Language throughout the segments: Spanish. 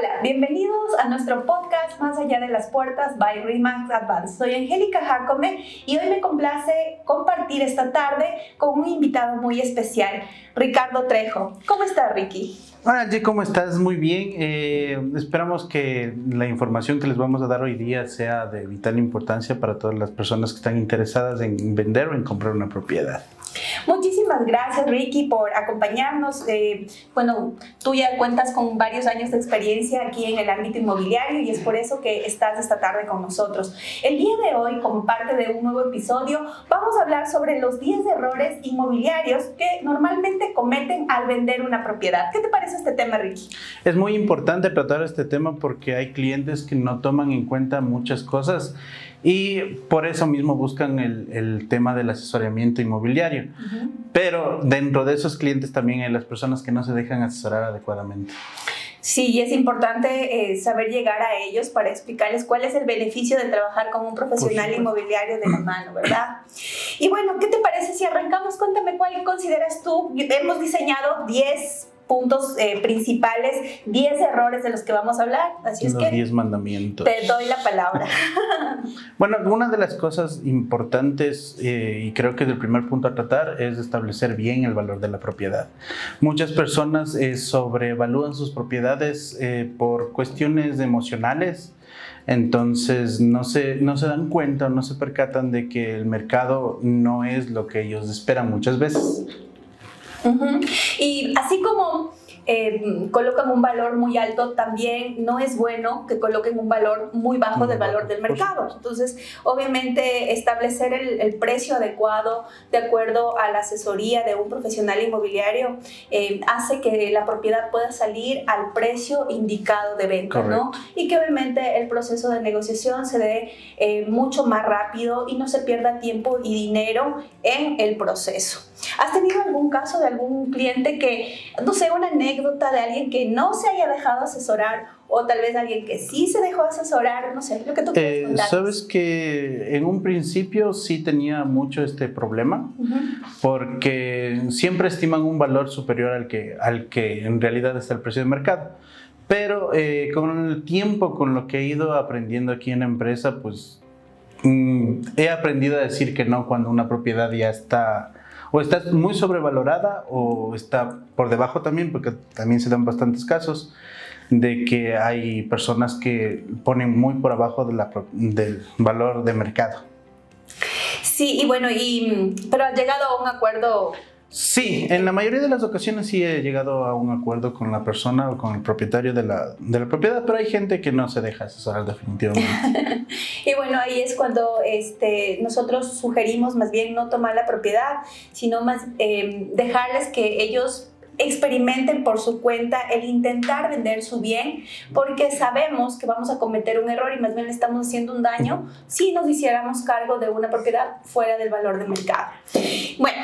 Hola, bienvenidos a nuestro podcast Más allá de las puertas by RE/MAX Advance. Soy Angélica Jacome y hoy me complace compartir esta tarde con un invitado muy especial, Ricardo Trejo. ¿Cómo estás, Ricky? Hola, Angie, ¿cómo estás? Muy bien. Esperamos que la información que les vamos a dar hoy día sea de vital importancia para todas las personas que están interesadas en vender o en comprar una propiedad. Muchísimas gracias, Ricky, por acompañarnos. Tú ya cuentas con varios años de experiencia aquí en el ámbito inmobiliario y es por eso que estás esta tarde con nosotros. El día de hoy, como parte de un nuevo episodio, vamos a hablar sobre los 10 errores inmobiliarios que normalmente cometen al vender una propiedad. ¿Qué te parece este tema, Ricky? Es muy importante tratar este tema porque hay clientes que no toman en cuenta muchas cosas y por eso mismo buscan el tema del asesoramiento inmobiliario. Pero dentro de esos clientes también hay las personas que no se dejan asesorar adecuadamente. Sí, es importante saber llegar a ellos para explicarles cuál es el beneficio de trabajar con un profesional inmobiliario de la mano, ¿verdad? Y bueno, ¿qué te parece si arrancamos? Cuéntame cuál consideras tú. Hemos diseñado 10 puntos principales, 10 errores de los que vamos a hablar. Así es los 10 mandamientos. Te doy la palabra. Bueno, una de las cosas importantes y creo que es el primer punto a tratar es establecer bien el valor de la propiedad. Muchas personas sobrevalúan sus propiedades por cuestiones emocionales. Entonces no se dan cuenta o no se percatan de que el mercado no es lo que ellos esperan muchas veces. Y así como colocan un valor muy alto, también no es bueno que coloquen un valor muy bajo del valor del mercado. Entonces, obviamente, establecer el precio adecuado de acuerdo a la asesoría de un profesional inmobiliario hace que la propiedad pueda salir al precio indicado de venta, ¿no? Y que obviamente el proceso de negociación se dé mucho más rápido y no se pierda tiempo y dinero en el proceso. ¿Has tenido algún caso de algún cliente que, no sé, una anécdota de alguien que no se haya dejado asesorar o tal vez alguien que sí se dejó asesorar? No sé, lo que tú quieras contar. Sabes que en un principio sí tenía mucho este problema porque siempre estiman un valor superior al que en realidad está el precio de mercado. Pero con el tiempo, con lo que he ido aprendiendo aquí en la empresa, pues he aprendido a decir que no cuando una propiedad ya está o está muy sobrevalorada o está por debajo también, porque también se dan bastantes casos de que hay personas que ponen muy por abajo del valor de mercado. Sí, y bueno, pero has llegado a un acuerdo. Sí, en la mayoría de las ocasiones sí he llegado a un acuerdo con la persona o con el propietario de la propiedad, pero hay gente que no se deja asesorar definitivamente. Y bueno, ahí es cuando nosotros sugerimos más bien no tomar la propiedad, sino más dejarles que ellos experimenten por su cuenta el intentar vender su bien, porque sabemos que vamos a cometer un error y más bien le estamos haciendo un daño si nos hiciéramos cargo de una propiedad fuera del valor de mercado. Bueno,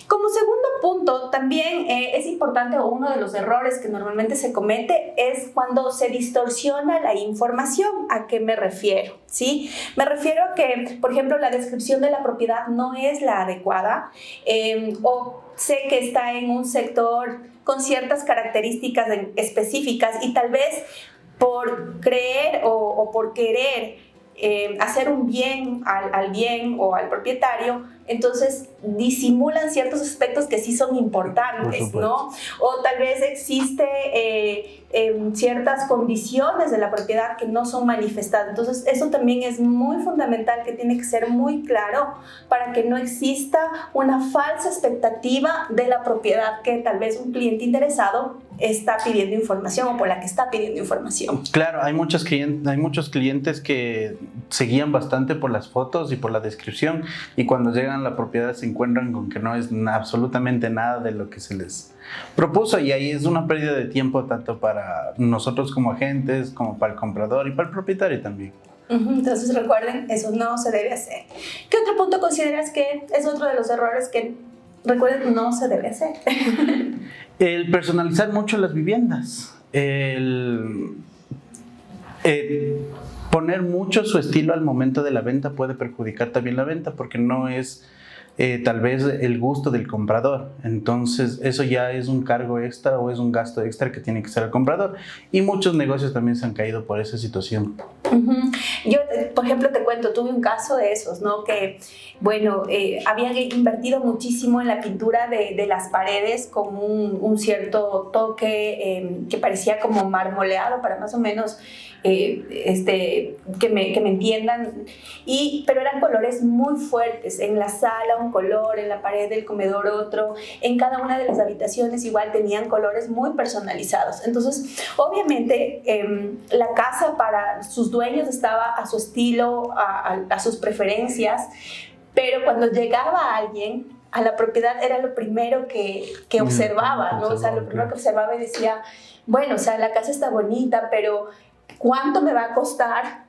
como segundo punto, también es importante, o uno de los errores que normalmente se comete es cuando se distorsiona la información. ¿A qué me refiero? ¿Sí? Me refiero a que, por ejemplo, la descripción de la propiedad no es la adecuada o sé que está en un sector con ciertas características específicas y tal vez por creer o por querer hacer un bien al bien o al propietario, entonces disimulan ciertos aspectos que sí son importantes, ¿no? O tal vez existe ciertas condiciones de la propiedad que no son manifestadas. Entonces eso también es muy fundamental, que tiene que ser muy claro para que no exista una falsa expectativa de la propiedad que tal vez un cliente interesado está pidiendo información o por la que está pidiendo información. Claro, hay muchos clientes que se guían bastante por las fotos y por la descripción, y cuando llegan a la propiedad se encuentran con que no es absolutamente nada de lo que se les propuso, y ahí es una pérdida de tiempo tanto para nosotros como agentes, como para el comprador y para el propietario también. Entonces recuerden, eso no se debe hacer. ¿Qué otro punto consideras que es otro de los errores que, recuerden, no se debe hacer? El personalizar mucho las viviendas, poner mucho su estilo al momento de la venta puede perjudicar también la venta, porque no es tal vez el gusto del comprador. Entonces eso ya es un cargo extra o es un gasto extra que tiene que ser el comprador, y muchos negocios también se han caído por esa situación. Yo, por ejemplo, te cuento, tuve un caso de esos, ¿no? Que, bueno, habían invertido muchísimo en la pintura de las paredes con un cierto toque que parecía como marmoleado, para más o menos que me entiendan, pero eran colores muy fuertes. En la sala un color, en la pared del comedor otro, en cada una de las habitaciones igual tenían colores muy personalizados. Entonces, obviamente, la casa para sus dueños estaba a su estilo, a sus preferencias, pero cuando llegaba alguien a la propiedad era lo primero que observaba, ¿no? O sea, lo primero que observaba y decía, bueno, o sea, la casa está bonita, pero ¿cuánto me va a costar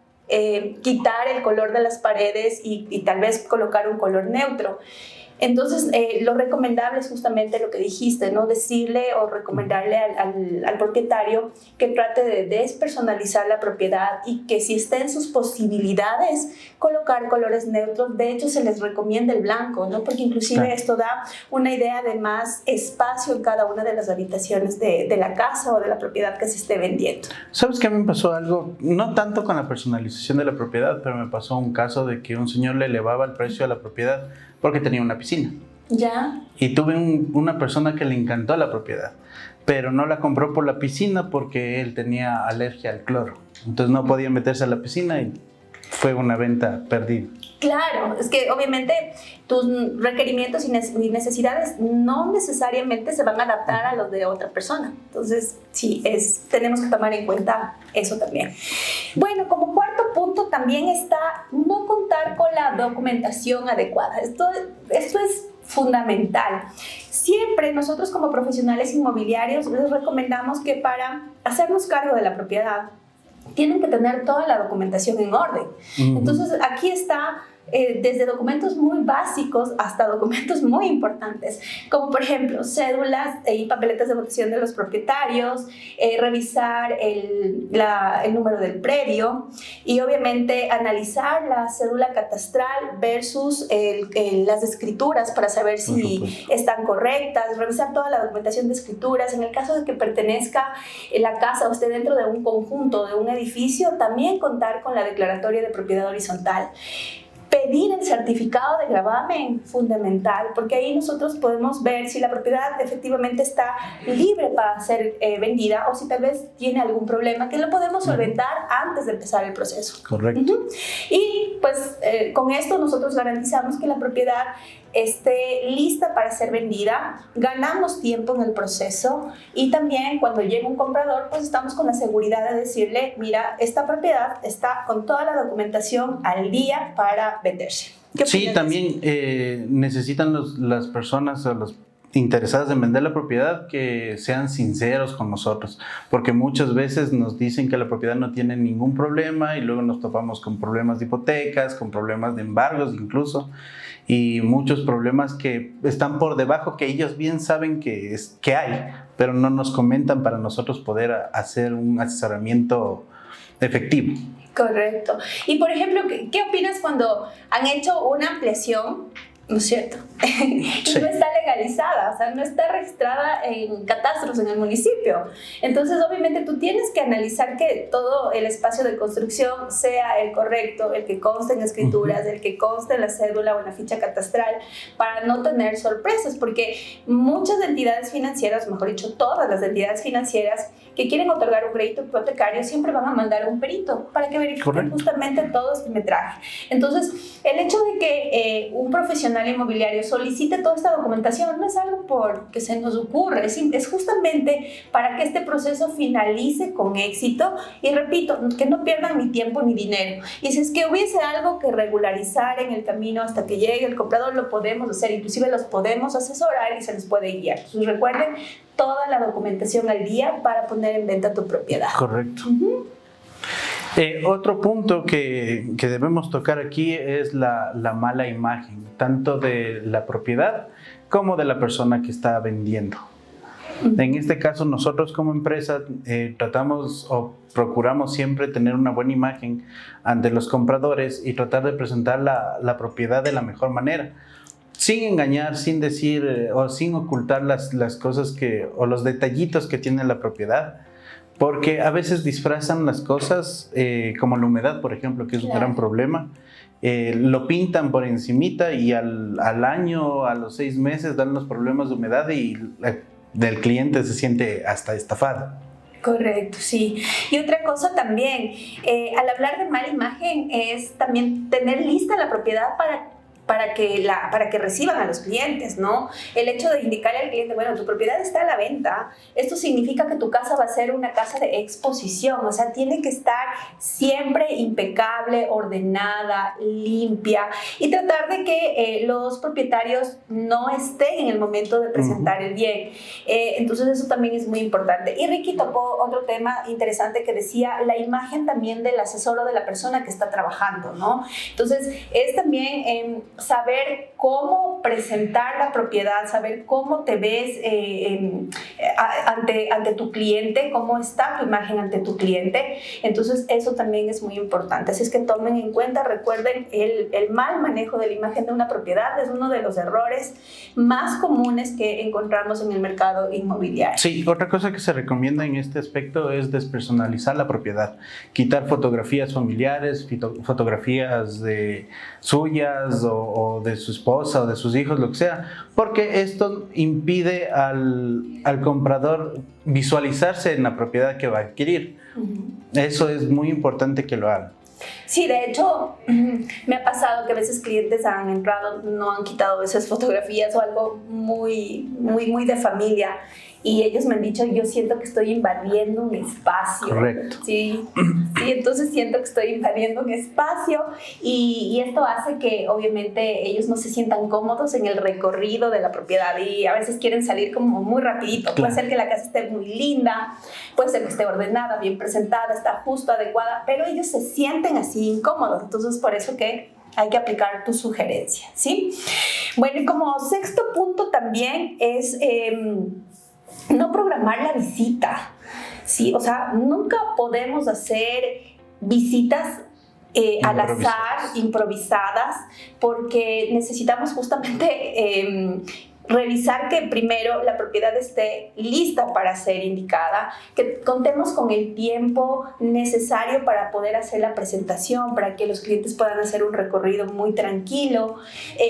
quitar el color de las paredes y tal vez colocar un color neutro? Entonces, lo recomendable es justamente lo que dijiste, ¿no? Decirle o recomendarle al propietario que trate de despersonalizar la propiedad y que si está en sus posibilidades colocar colores neutros. De hecho, se les recomienda el blanco, ¿no? Porque inclusive esto da una idea de más espacio en cada una de las habitaciones de la casa o de la propiedad que se esté vendiendo. ¿Sabes que a mí me pasó algo? No tanto con la personalización de la propiedad, pero me pasó un caso de que un señor le elevaba el precio a la propiedad porque tenía una piscina. ¿Ya? Y tuve una persona que le encantó la propiedad, pero no la compró por la piscina porque él tenía alergia al cloro. Entonces no podía meterse a la piscina y fue una venta perdida. Claro, es que obviamente tus requerimientos y necesidades no necesariamente se van a adaptar a los de otra persona. Entonces, sí, tenemos que tomar en cuenta eso también. Bueno, como cuarto punto también está no contar con la documentación adecuada. Esto es fundamental. Siempre nosotros como profesionales inmobiliarios les recomendamos que para hacernos cargo de la propiedad tienen que tener toda la documentación en orden. Entonces, aquí está desde documentos muy básicos hasta documentos muy importantes, como por ejemplo cédulas y papeletas de votación de los propietarios, revisar el número del predio y obviamente analizar la cédula catastral versus las escrituras para saber si están correctas, revisar toda la documentación de escrituras. En el caso de que pertenezca la casa o esté dentro de un conjunto, de un edificio, también contar con la declaratoria de propiedad horizontal. Pedir el certificado de gravamen, fundamental, porque ahí nosotros podemos ver si la propiedad efectivamente está libre para ser vendida o si tal vez tiene algún problema que lo podemos solventar antes de empezar el proceso. Correcto. Y pues con esto nosotros garantizamos que la propiedad esté lista para ser vendida, ganamos tiempo en el proceso y también cuando llega un comprador pues estamos con la seguridad de decirle, mira, esta propiedad está con toda la documentación al día para venderse. Sí, también necesitan las personas o los interesadas en vender la propiedad que sean sinceros con nosotros, porque muchas veces nos dicen que la propiedad no tiene ningún problema y luego nos topamos con problemas de hipotecas, con problemas de embargos incluso, y muchos problemas que están por debajo que ellos bien saben que hay, pero no nos comentan para nosotros poder hacer un asesoramiento efectivo. Correcto. Y por ejemplo, ¿qué opinas cuando han hecho una ampliación, ¿no es cierto? Y no está legalizada, o sea, no está registrada en catastros en el municipio. Entonces, obviamente, tú tienes que analizar que todo el espacio de construcción sea el correcto, el que conste en escrituras, el que conste en la cédula o en la ficha catastral, para no tener sorpresas, porque muchas entidades financieras, mejor dicho, todas las entidades financieras que quieren otorgar un crédito hipotecario siempre van a mandar un perito para que verifiquen justamente todo este metraje. Entonces, el hecho de que un profesional inmobiliario solicite toda esta documentación no es algo porque se nos ocurre, es justamente para que este proceso finalice con éxito y repito, que no pierdan ni tiempo ni dinero. Y si es que hubiese algo que regularizar en el camino hasta que llegue el comprador, lo podemos hacer, inclusive los podemos asesorar y se les puede guiar. Entonces recuerden, toda la documentación al día para poner en venta tu propiedad. Correcto. Otro punto que debemos tocar aquí es la mala imagen, tanto de la propiedad como de la persona que está vendiendo. En este caso, nosotros como empresa tratamos o procuramos siempre tener una buena imagen ante los compradores y tratar de presentar la propiedad de la mejor manera. sin engañar, sin decir o sin ocultar las cosas o los detallitos que tiene la propiedad. Porque a veces disfrazan las cosas, como la humedad, por ejemplo, que es un gran problema. Lo pintan por encimita y al año, a los 6 meses, dan los problemas de humedad y del cliente se siente hasta estafado. Correcto, sí. Y otra cosa también, al hablar de mala imagen, es también tener lista la propiedad para que reciban a los clientes, ¿no? El hecho de indicarle al cliente, bueno, tu propiedad está a la venta, esto significa que tu casa va a ser una casa de exposición, o sea, tiene que estar siempre impecable, ordenada, limpia, y tratar de que los propietarios no estén en el momento de presentar el bien. Entonces eso también es muy importante. Y Ricky tocó otro tema interesante que decía la imagen también del asesor o de la persona que está trabajando, ¿no? Entonces es también saber cómo presentar la propiedad, saber cómo te ves ante tu cliente, cómo está tu imagen ante tu cliente. Entonces eso también es muy importante. Así es que tomen en cuenta, recuerden, el mal manejo de la imagen de una propiedad es uno de los errores más comunes que encontramos en el mercado inmobiliario. Sí, otra cosa que se recomienda en este aspecto es despersonalizar la propiedad, quitar fotografías familiares, fotografías suyas o de su esposa o de sus hijos, lo que sea, porque esto impide al comprador visualizarse en la propiedad que va a adquirir. Eso es muy importante que lo hagan. Sí, de hecho, me ha pasado que a veces clientes han entrado, no han quitado esas fotografías o algo muy de familia, y ellos me han dicho, yo siento que estoy invadiendo un espacio. Correcto. Sí, entonces siento que estoy invadiendo un espacio y esto hace que obviamente ellos no se sientan cómodos en el recorrido de la propiedad y a veces quieren salir como muy rapidito. Claro. Puede ser que la casa esté muy linda, puede ser que esté ordenada, bien presentada, está justo, adecuada, pero ellos se sienten así incómodos. Entonces por eso que hay que aplicar tu sugerencia, ¿sí? Bueno, y como sexto punto también es no programar la visita, ¿sí? O sea, nunca podemos hacer visitas al azar, improvisadas, porque necesitamos justamente revisar que primero la propiedad esté lista para ser indicada, que contemos con el tiempo necesario para poder hacer la presentación, para que los clientes puedan hacer un recorrido muy tranquilo,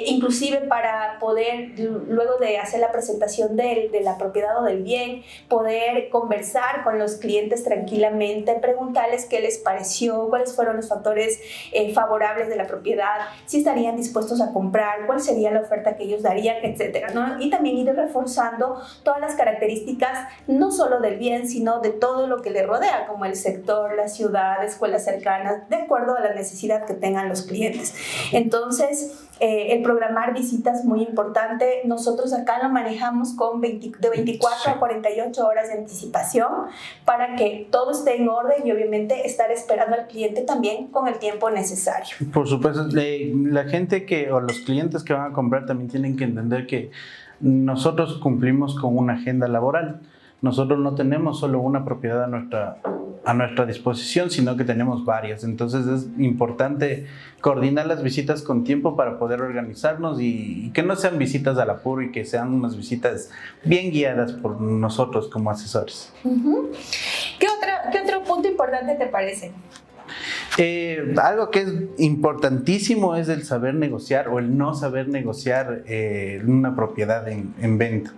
inclusive para poder, luego de hacer la presentación de la propiedad o del bien, poder conversar con los clientes tranquilamente, preguntarles qué les pareció, cuáles fueron los factores favorables de la propiedad, si estarían dispuestos a comprar, cuál sería la oferta que ellos darían, etcétera, ¿no? Y también ir reforzando todas las características, no solo del bien, sino de todo lo que le rodea, como el sector, la ciudad, escuelas cercanas, de acuerdo a la necesidad que tengan los clientes. Entonces, el programar visitas es muy importante. Nosotros acá lo manejamos de 24 a 48 horas de anticipación para que todo esté en orden y obviamente estar esperando al cliente también con el tiempo necesario. Por supuesto, la gente o los clientes que van a comprar también tienen que entender que nosotros cumplimos con una agenda laboral. Nosotros no tenemos solo una propiedad a nuestra disposición, sino que tenemos varias. Entonces es importante coordinar las visitas con tiempo para poder organizarnos y que no sean visitas al apuro y que sean unas visitas bien guiadas por nosotros como asesores. ¿Qué otro punto importante te parece? Algo que es importantísimo es el saber negociar o el no saber negociar una propiedad en venta.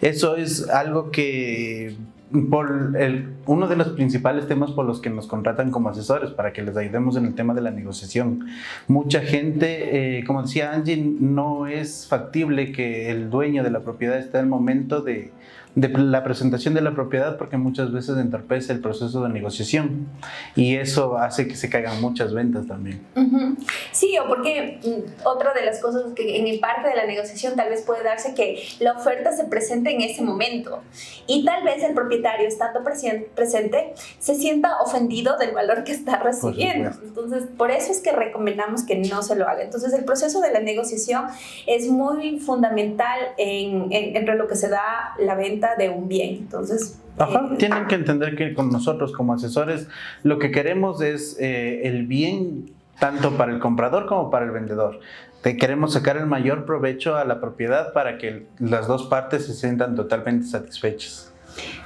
Eso es algo que uno de los principales temas por los que nos contratan como asesores, para que les ayudemos en el tema de la negociación. Mucha gente, como decía Angie, no es factible que el dueño de la propiedad esté al momento de la presentación de la propiedad, porque muchas veces entorpece el proceso de negociación y eso hace que se caigan muchas ventas también. Sí, o porque otra de las cosas que en el parte de la negociación tal vez puede darse que la oferta se presente en ese momento y tal vez el propietario, estando presente, se sienta ofendido del valor que está recibiendo. Entonces, por eso es que recomendamos que no se lo haga. Entonces, el proceso de la negociación es muy fundamental entre lo que se da la venta de un bien. Entonces, tienen que entender que con nosotros como asesores lo que queremos es el bien tanto para el comprador como para el vendedor. queremos sacar el mayor provecho a la propiedad para que las dos partes se sientan totalmente satisfechas.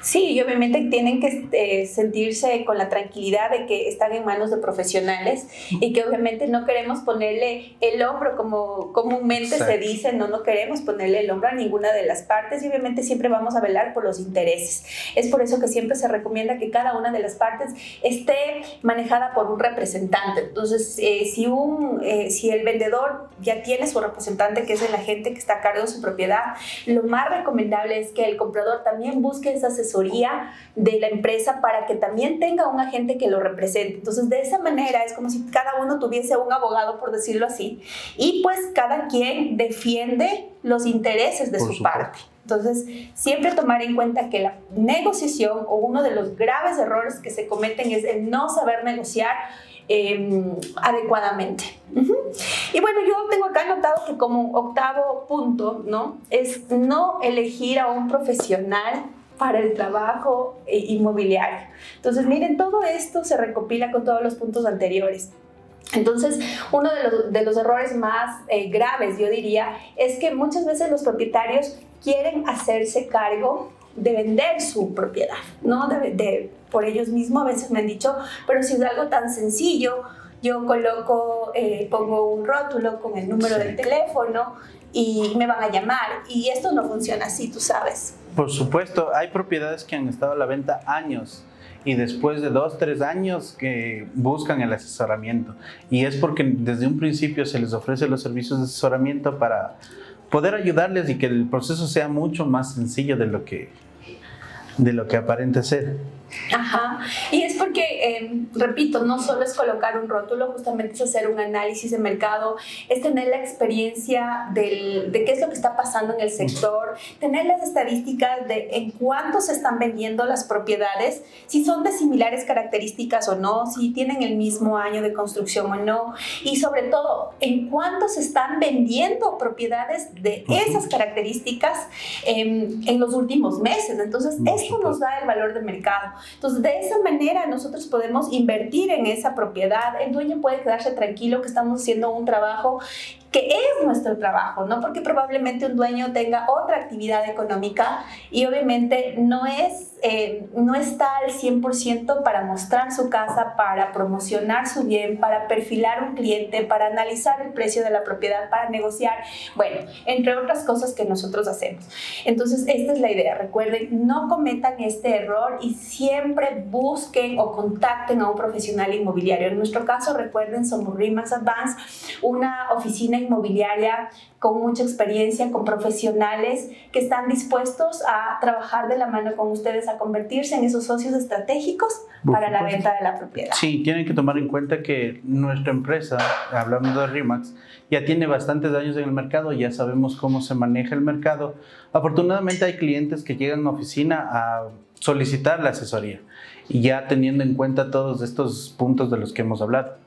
Sí, y obviamente tienen que sentirse con la tranquilidad de que están en manos de profesionales y que obviamente no queremos ponerle el hombro, como comúnmente se dice, no queremos ponerle el hombro a ninguna de las partes y obviamente siempre vamos a velar por los intereses. Es por eso que siempre se recomienda que cada una de las partes esté manejada por un representante. Entonces, si el vendedor ya tiene su representante, que es el agente que está a cargo de su propiedad, lo más recomendable es que el comprador también busque esa asesoría de la empresa para que también tenga un agente que lo represente. Entonces, de esa manera es como si cada uno tuviese un abogado, por decirlo así, y pues cada quien defiende los intereses de su parte. Entonces, siempre tomar en cuenta que la negociación o uno de los graves errores que se cometen es el no saber negociar adecuadamente. Y bueno, yo tengo acá anotado que como octavo punto, ¿no? Es no elegir a un profesional para el trabajo inmobiliario. Entonces, miren, todo esto se recopila con todos los puntos anteriores. Entonces, uno de los errores más graves, yo diría, es que muchas veces los propietarios quieren hacerse cargo de vender su propiedad, ¿no? Por ellos mismos, a veces me han dicho, pero si es algo tan sencillo, yo pongo un rótulo con el número del teléfono y me van a llamar. Y esto no funciona así, tú sabes. Por supuesto, hay propiedades que han estado a la venta años y después de 2, 3 años que buscan el asesoramiento. Y es porque desde un principio se les ofrece los servicios de asesoramiento para poder ayudarles y que el proceso sea mucho más sencillo de lo que aparenta ser. Ajá, y es porque, repito, no solo es colocar un rótulo, justamente es hacer un análisis de mercado, es tener la experiencia de qué es lo que está pasando en el sector, tener las estadísticas de en cuánto se están vendiendo las propiedades, si son de similares características o no, si tienen el mismo año de construcción o no, y sobre todo, en cuánto se están vendiendo propiedades de esas características en los últimos meses. Entonces, esto nos da el valor de mercado. Entonces, de esa manera nosotros podemos invertir en esa propiedad. El dueño puede quedarse tranquilo que estamos haciendo un trabajo que es nuestro trabajo, ¿no? Porque probablemente un dueño tenga otra actividad económica y obviamente no está al 100% para mostrar su casa, para promocionar su bien, para perfilar un cliente, para analizar el precio de la propiedad, para negociar, bueno, entre otras cosas que nosotros hacemos. Entonces, esta es la idea. Recuerden, no cometan este error y siempre busquen o contacten a un profesional inmobiliario. En nuestro caso, recuerden, somos RE/MAX Advance, una oficina inmobiliaria con mucha experiencia, con profesionales que están dispuestos a trabajar de la mano con ustedes, a convertirse en esos socios estratégicos para la venta de la propiedad. Sí, tienen que tomar en cuenta que nuestra empresa, hablando de RE/MAX, ya tiene bastantes años en el mercado, ya sabemos cómo se maneja el mercado. Afortunadamente hay clientes que llegan a oficina a solicitar la asesoría y ya teniendo en cuenta todos estos puntos de los que hemos hablado.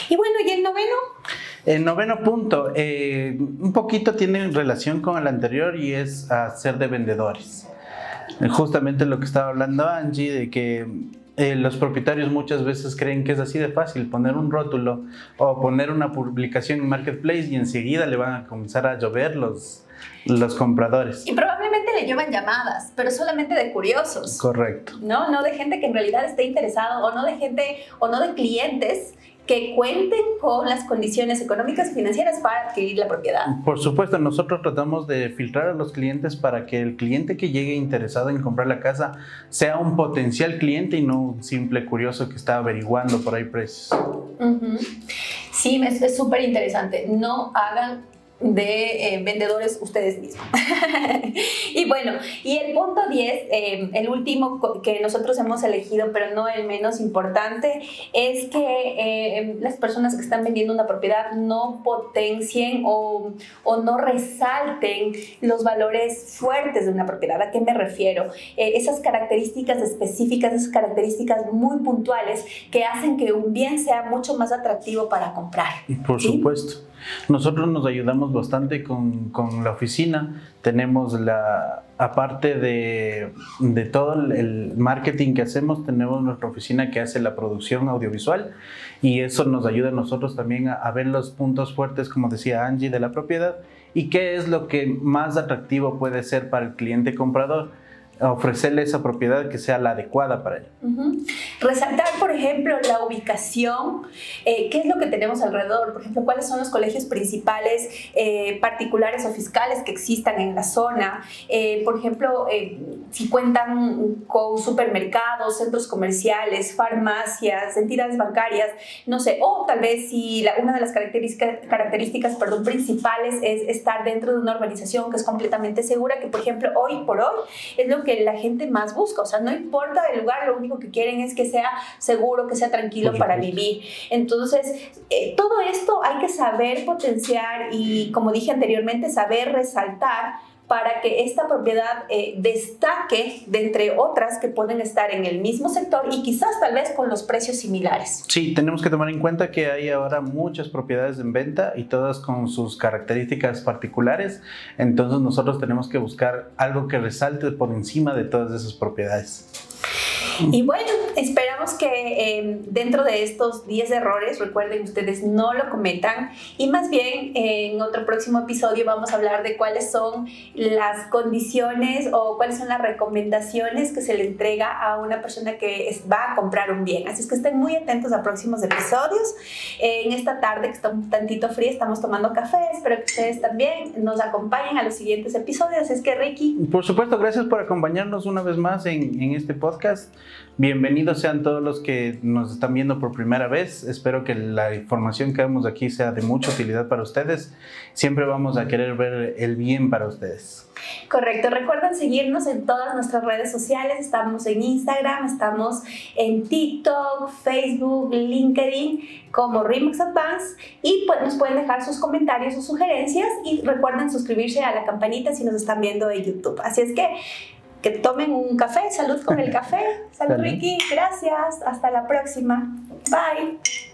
Y bueno, ¿y el noveno? El noveno punto, un poquito tiene relación con el anterior y es hacer de vendedores. Justamente lo que estaba hablando Angie, de que los propietarios muchas veces creen que es así de fácil poner un rótulo o poner una publicación en Marketplace y enseguida le van a comenzar a llover los compradores. Y probablemente le llevan llamadas, pero solamente de curiosos. Correcto. No de gente que en realidad esté interesado, o no de clientes que cuenten con las condiciones económicas y financieras para adquirir la propiedad. Por supuesto, nosotros tratamos de filtrar a los clientes para que el cliente que llegue interesado en comprar la casa sea un potencial cliente y no un simple curioso que está averiguando por ahí precios. Sí, es súper interesante. No hagan de vendedores ustedes mismos. Y bueno, y el punto 10, el último que nosotros hemos elegido, pero no el menos importante, es que las personas que están vendiendo una propiedad no potencien o no resalten los valores fuertes de una propiedad. ¿A qué me refiero? Esas características específicas, esas características muy puntuales que hacen que un bien sea mucho más atractivo para comprar. Por supuesto. Nosotros nos ayudamos bastante con la oficina. Tenemos la aparte de todo el marketing que hacemos, tenemos nuestra oficina que hace la producción audiovisual y eso nos ayuda a nosotros también a ver los puntos fuertes, como decía Angie, de la propiedad y qué es lo que más atractivo puede ser para el cliente comprador. Ofrecerle esa propiedad que sea la adecuada para él. Resaltar, por ejemplo, la ubicación, qué es lo que tenemos alrededor, por ejemplo, cuáles son los colegios principales particulares o fiscales que existan en la zona, por ejemplo, si cuentan con supermercados, centros comerciales, farmacias, entidades bancarias, no sé, o tal vez si una de las características principales es estar dentro de una urbanización que es completamente segura, que por ejemplo hoy por hoy es lo que la gente más busca, o sea, no importa el lugar, lo único que quieren es que sea seguro, que sea tranquilo para vivir. Entonces, todo esto hay que saber potenciar y, como dije anteriormente, saber resaltar para que esta propiedad destaque de entre otras que pueden estar en el mismo sector y quizás tal vez con los precios similares. Sí, tenemos que tomar en cuenta que hay ahora muchas propiedades en venta y todas con sus características particulares, entonces nosotros tenemos que buscar algo que resalte por encima de todas esas propiedades. Y bueno, esperamos que dentro de estos 10 errores, recuerden, ustedes no lo cometan y más bien en otro próximo episodio vamos a hablar de cuáles son las condiciones o cuáles son las recomendaciones que se le entrega a una persona que va a comprar un bien. Así es que estén muy atentos a próximos episodios. En esta tarde que está un tantito fría, estamos tomando café, espero que ustedes también nos acompañen a los siguientes episodios. Así es que, Ricky. Por supuesto, gracias por acompañarnos una vez más en este podcast. Bienvenidos sean todos los que nos están viendo por primera vez. Espero que la información que damos aquí sea de mucha utilidad para ustedes. Siempre vamos a querer ver el bien para ustedes. Correcto. Recuerden seguirnos en todas nuestras redes sociales. Estamos en Instagram, estamos en TikTok, Facebook, LinkedIn como RE/MAX Advance y pues nos pueden dejar sus comentarios o sugerencias y recuerden suscribirse a la campanita si nos están viendo en YouTube. Así es que tomen un café. Salud con el café. Salud, Ricky. Gracias. Hasta la próxima. Bye.